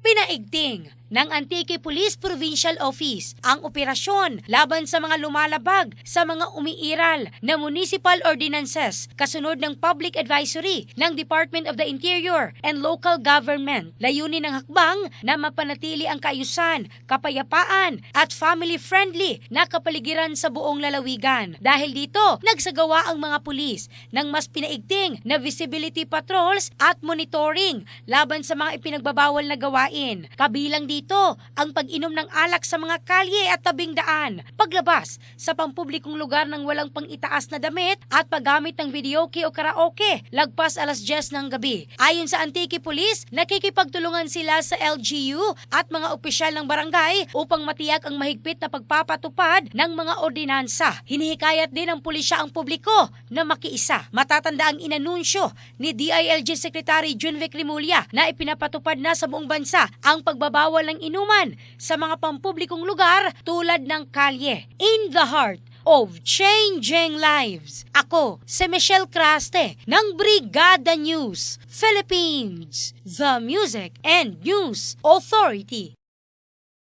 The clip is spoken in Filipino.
Pinaigting ng Antique Police Provincial Office ang operasyon laban sa mga lumalabag sa mga umiiral na municipal ordinances kasunod ng public advisory ng Department of the Interior and Local Government. Layunin ng hakbang na mapanatili ang kaayusan, kapayapaan at family-friendly na kapaligiran sa buong lalawigan. Dahil dito, nagsagawa ang mga pulis ng mas pinaigting na visibility patrols at monitoring laban sa mga ipinagbabawal na gawain. Kabilang dito ang pag-inom ng alak sa mga kalye at tabing daan, paglabas sa pampublikong lugar ng walang pang-itaas na damit at paggamit ng videoke o karaoke lagpas 10:00 ng gabi. Ayon sa Antique Police, nakikipagtulungan sila sa LGU at mga opisyal ng barangay upang matiyak ang mahigpit na pagpapatupad ng mga ordinansa. Hinihikayat din ng pulisya ang publiko na makiisa. Matatanda ang inanunsyo ni DILG Secretary Junvic Rimulya na ipinapatupad na sa buong bansa ang pagbabawal ng inuman sa mga pampublikong lugar tulad ng kalye. In the heart of changing lives. Ako, si Michelle Craste ng Brigada News Philippines, the Music and News Authority.